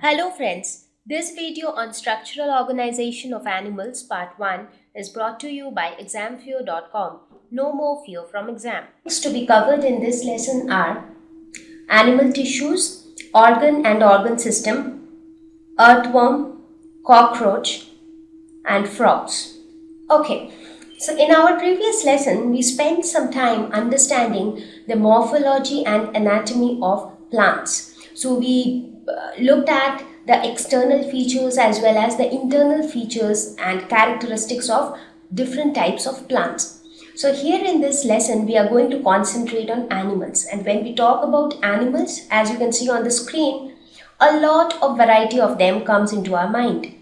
Hello friends, this video on structural organization of animals part 1 is brought to you by examfear.com. No more fear from exam. Things to be covered in this lesson are animal tissues, organ and organ system, earthworm, cockroach and frogs. Okay, so in our previous lesson we spent some time understanding the morphology and anatomy of plants. So we looked at the external features as well as the internal features and characteristics of different types of plants. So here in this lesson we are going to concentrate on animals, and when we talk about animals, as you can see on the screen, a lot of variety of them comes into our mind,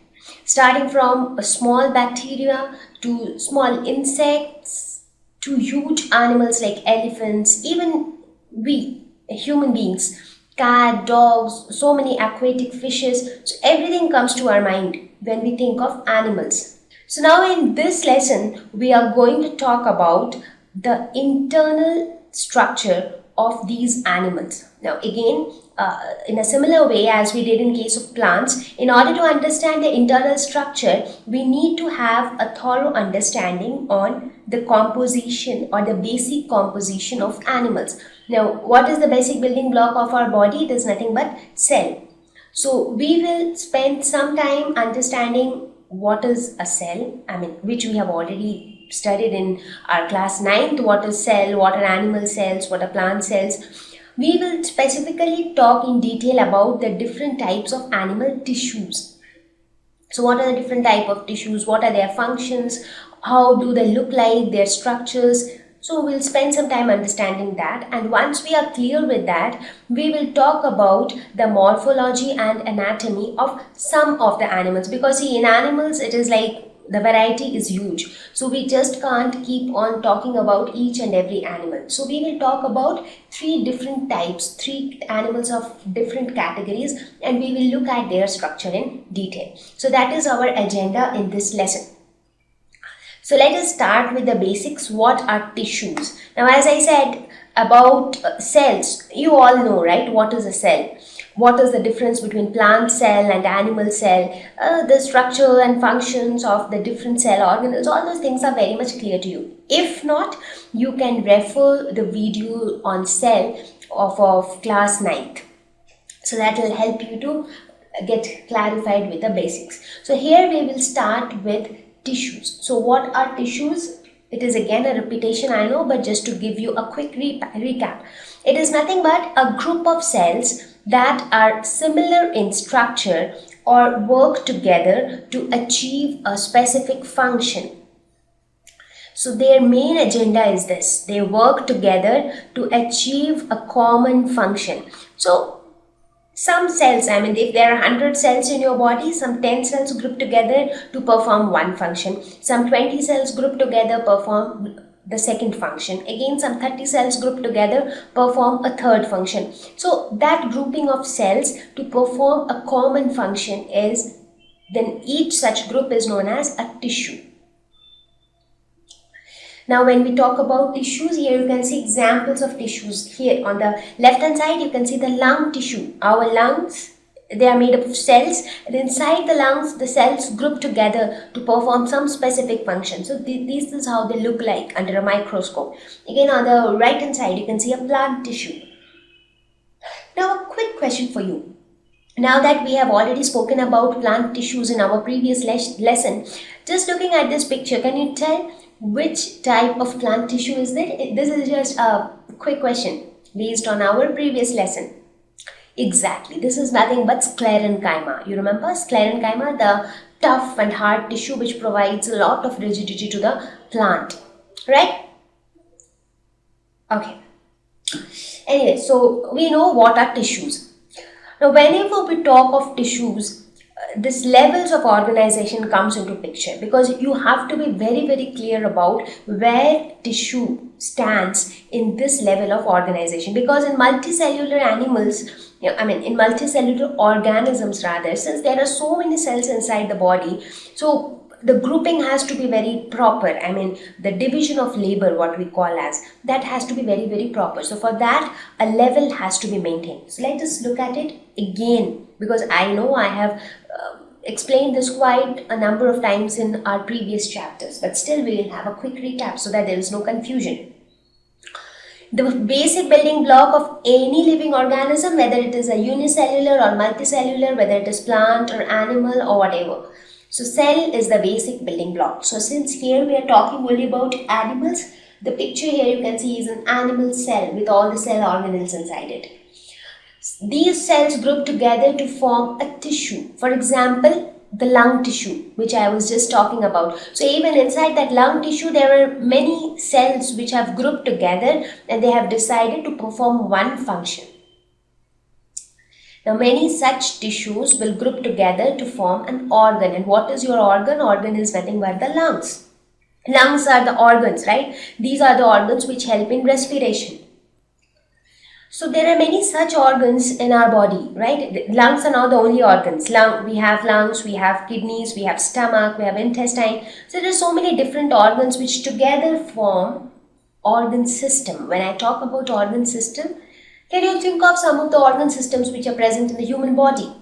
starting from a small bacteria to small insects to huge animals like elephants, even we human beings, cat, dogs, so many aquatic fishes. So everything comes to our mind when we think of animals. So now in this lesson, we are going to talk about the internal structure of these animals. Now again, in a similar way as we did in case of plants, in order to understand the internal structure, we need to have a thorough understanding on the composition or the basic composition of animals. Now, what is the basic building block of our body? It is nothing but cell. So we will spend some time understanding what is a cell, which we have already studied in our class 9th. What is cell, what are animal cells, what are plant cells. We will specifically talk in detail about the different types of animal tissues. So what are the different types of tissues, what are their functions, how do they look like, their structures. So we'll spend some time understanding that, and once we are clear with that, we will talk about the morphology and anatomy of some of the animals, because see, in animals it is like the variety is huge. So we just can't keep on talking about each and every animal. So we will talk about 3 different types, 3 animals of different categories, and we will look at their structure in detail. So that is our agenda in this lesson. So let us start with the basics. What are tissues? Now, as I said about cells, you all know, right? What is a cell? What is the difference between plant cell and animal cell? The structure and functions of the different cell organelles, all those things are very much clear to you. If not, you can refer the video on cell of class 9th. So that will help you to get clarified with the basics. So here we will start with tissues. So what are tissues? It is again a repetition, I know, but just to give you a quick recap. It is nothing but a group of cells that are similar in structure or work together to achieve a specific function. So their main agenda is this: they work together to achieve a common function. So some cells, if there are 100 cells in your body, some 10 cells group together to perform one function. Some 20 cells group together perform the second function. Again, some 30 cells group together perform a third function. So that grouping of cells to perform a common function is, then each such group is known as a tissue. Now when we talk about tissues, here you can see examples of tissues. Here on the left hand side you can see the lung tissue. Our lungs, they are made up of cells, and inside the lungs the cells group together to perform some specific function. So this is how they look like under a microscope. Again, on the right hand side you can see a plant tissue. Now a quick question for you. Now that we have already spoken about plant tissues in our previous lesson, just looking at this picture, can you tell which type of plant tissue is it? This is just a quick question based on our previous lesson. Exactly, this is nothing but sclerenchyma. You remember sclerenchyma, the tough and hard tissue which provides a lot of rigidity to the plant, right? Okay. Anyway, so we know what are tissues. Now, whenever we talk of tissues, this levels of organization comes into picture, because you have to be very clear about where tissue stands in this level of organization. Because in multicellular animals, in multicellular organisms rather, since there are so many cells inside the body, so the grouping has to be very proper. The division of labor, what we call as, that has to be very proper. So for that, a level has to be maintained. So let us look at it again because I know I have explained this quite a number of times in our previous chapters, but still we will have a quick recap so that there is no confusion. The basic building block of any living organism, whether it is a unicellular or multicellular, whether it is plant or animal or whatever. So cell is the basic building block. So since here we are talking only about animals, the picture here you can see is an animal cell with all the cell organelles inside it. These cells group together to form a tissue. For example, the lung tissue, which I was just talking about. So even inside that lung tissue, there are many cells which have grouped together and they have decided to perform one function. Now many such tissues will group together to form an organ. And what is your organ? Organ is nothing but the lungs. Lungs are the organs, right? These are the organs which help in respiration. So there are many such organs in our body, right? Lungs are not the only organs. We have lungs, we have kidneys, we have stomach, we have intestine. So there are so many different organs which together form organ system. When I talk about organ system, can you think of some of the organ systems which are present in the human body?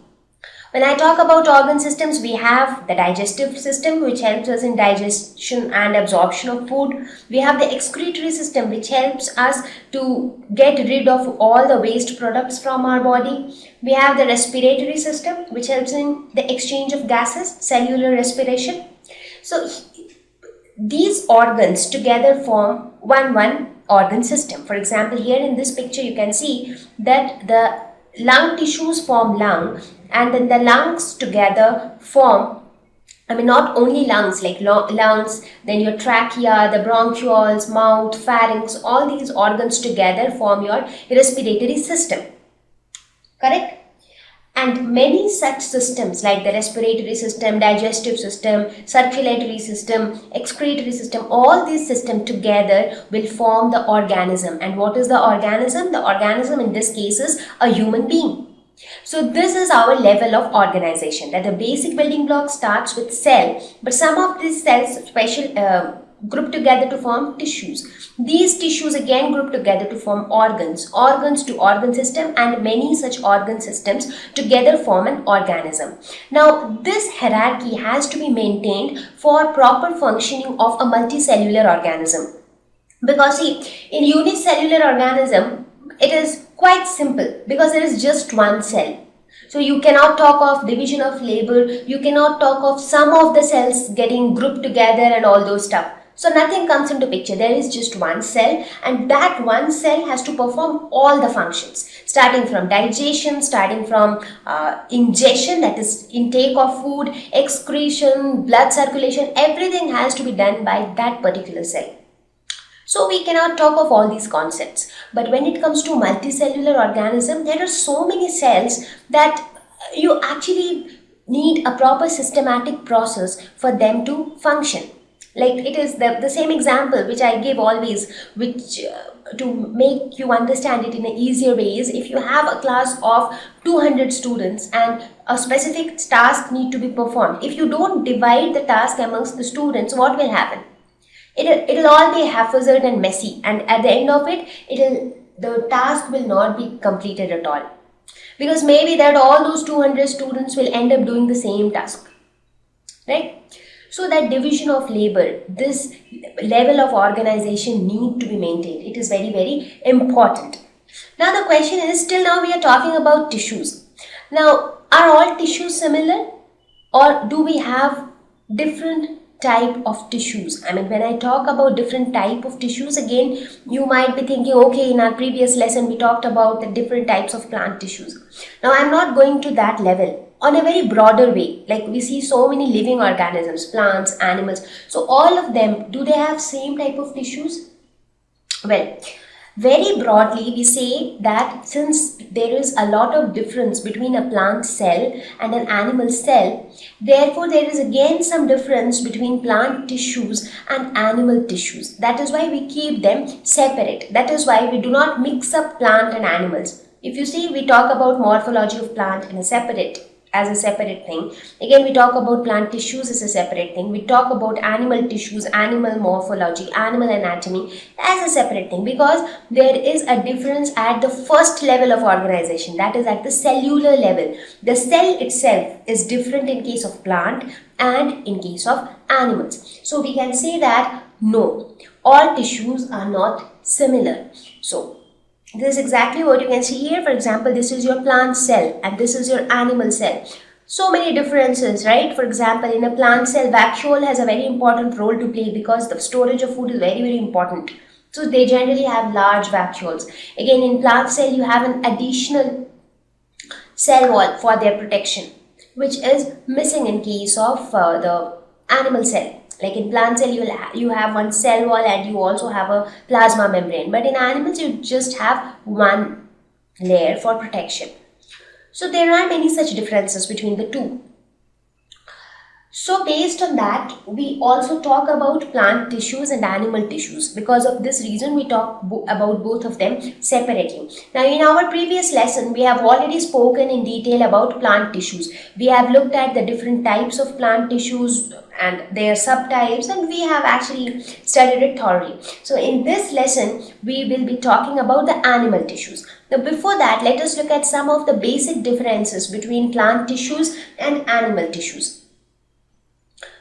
When I talk about organ systems, we have the digestive system which helps us in digestion and absorption of food. We have the excretory system which helps us to get rid of all the waste products from our body. We have the respiratory system which helps in the exchange of gases, cellular respiration. So these organs together form one organ system. For example, here in this picture you can see that the lung tissues form lung, and then the lungs together form, not only lungs, like lungs, then your trachea, the bronchioles, mouth, pharynx, all these organs together form your respiratory system. Correct? And many such systems like the respiratory system, digestive system, circulatory system, excretory system, all these systems together will form the organism. And what is the organism? The organism in this case is a human being. So this is our level of organization, that the basic building block starts with cell, but some of these cells group together to form tissues. These tissues again group together to form organs, organs to organ system, and many such organ systems together form an organism. Now this hierarchy has to be maintained for proper functioning of a multicellular organism, because see, in unicellular organism it is quite simple because there is just one cell. So you cannot talk of division of labor, you cannot talk of some of the cells getting grouped together and all those stuff. So nothing comes into picture. There is just one cell, and that one cell has to perform all the functions, starting from digestion, starting from ingestion, that is intake of food, excretion, blood circulation, everything has to be done by that particular cell. So we cannot talk of all these concepts. But when it comes to multicellular organism, there are so many cells that you actually need a proper systematic process for them to function. Like it is the same example which I give always, which to make you understand it in an easier way is, if you have a class of 200 students and a specific task need to be performed, if you don't divide the task amongst the students, what will happen? It'll all be haphazard and messy, and at the end of it, the task will not be completed at all. Because maybe that all those 200 students will end up doing the same task, right? So that division of labor, this level of organization need to be maintained. It is very, very important. Now the question is, till now we are talking about tissues. Now, are all tissues similar, or do we have different type of tissues? When I talk about different type of tissues, again you might be thinking, okay, in our previous lesson we talked about the different types of plant tissues. Now I'm not going to that level. On a very broader way, like we see so many living organisms, plants, animals, so all of them, do they have same type of tissues? Well, very broadly we say that since there is a lot of difference between a plant cell and an animal cell, therefore there is again some difference between plant tissues and animal tissues. That is why we keep them separate. That is why we do not mix up plant and animals. If you see, we talk about morphology of plant in a separate as a separate thing. Again, we talk about plant tissues as a separate thing. We talk about animal tissues, animal morphology, animal anatomy as a separate thing, because there is a difference at the first level of organization, that is at the cellular level. The cell itself is different in case of plant and in case of animals. So we can say that no, all tissues are not similar. So this is exactly what you can see here. For example, this is your plant cell and this is your animal cell. So many differences, right? For example, in a plant cell, vacuole has a very important role to play because the storage of food is very, very important. So they generally have large vacuoles. Again, in plant cell, you have an additional cell wall for their protection, which is missing in case of the animal cell. Like in plant cell, you have one cell wall and you also have a plasma membrane. But in animals, you just have one layer for protection. So there are many such differences between the two. So based on that, we also talk about plant tissues and animal tissues. Because of this reason, we talk about both of them separately. Now, in our previous lesson, we have already spoken in detail about plant tissues. We have looked at the different types of plant tissues and their subtypes, and we have actually studied it thoroughly. So in this lesson, we will be talking about the animal tissues. Now, before that, let us look at some of the basic differences between plant tissues and animal tissues.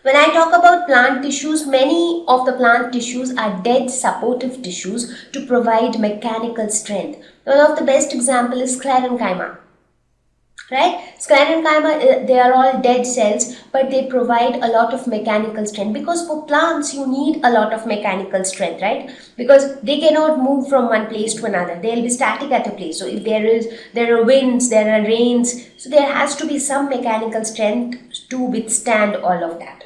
When I talk about plant tissues, many of the plant tissues are dead supportive tissues to provide mechanical strength. One of the best example is sclerenchyma. Right? Sclerenchyma, they are all dead cells, but they provide a lot of mechanical strength, because for plants you need a lot of mechanical strength, right? Because they cannot move from one place to another. They'll be static at a place. So if there are winds, there are rains, so there has to be some mechanical strength to withstand all of that.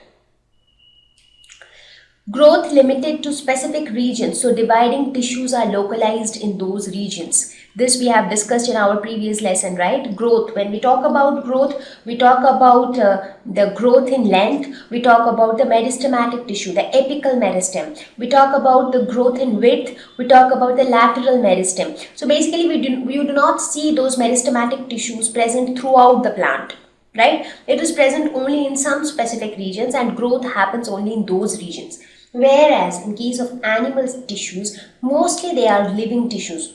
Growth limited to specific regions, so dividing tissues are localized in those regions. This we have discussed in our previous lesson, right? Growth. When we talk about growth, we talk about the growth in length. We talk about the meristematic tissue, the apical meristem. We talk about the growth in width. We talk about the lateral meristem. So basically, we do not see those meristematic tissues present throughout the plant. Right? It is present only in some specific regions, and growth happens only in those regions. Whereas in case of animal tissues, mostly they are living tissues,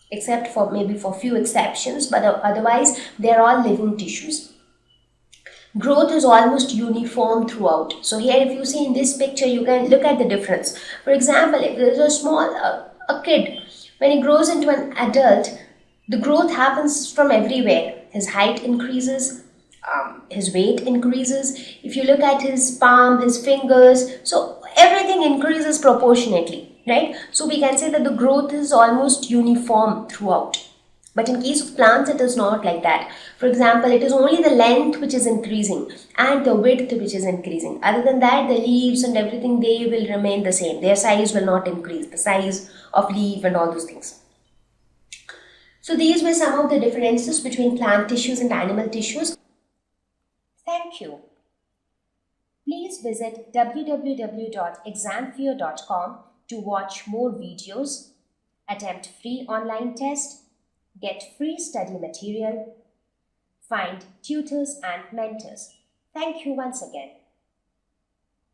except for maybe for few exceptions, but otherwise they are all living tissues. Growth is almost uniform throughout. So here, if you see in this picture, you can look at the difference. For example, if there is a small a kid, when he grows into an adult, the growth happens from everywhere. His height increases, his weight increases. If you look at his palm, his fingers, so everything increases proportionately, right? So we can say that the growth is almost uniform throughout. But in case of plants, it is not like that. For example, it is only the length which is increasing and the width which is increasing. Other than that, the leaves and everything, they will remain the same. Their size will not increase, the size of leaf and all those things. So these were some of the differences between plant tissues and animal tissues. Thank you. Please visit www.examfear.com to watch more videos, attempt free online test, get free study material, find tutors and mentors. Thank you once again.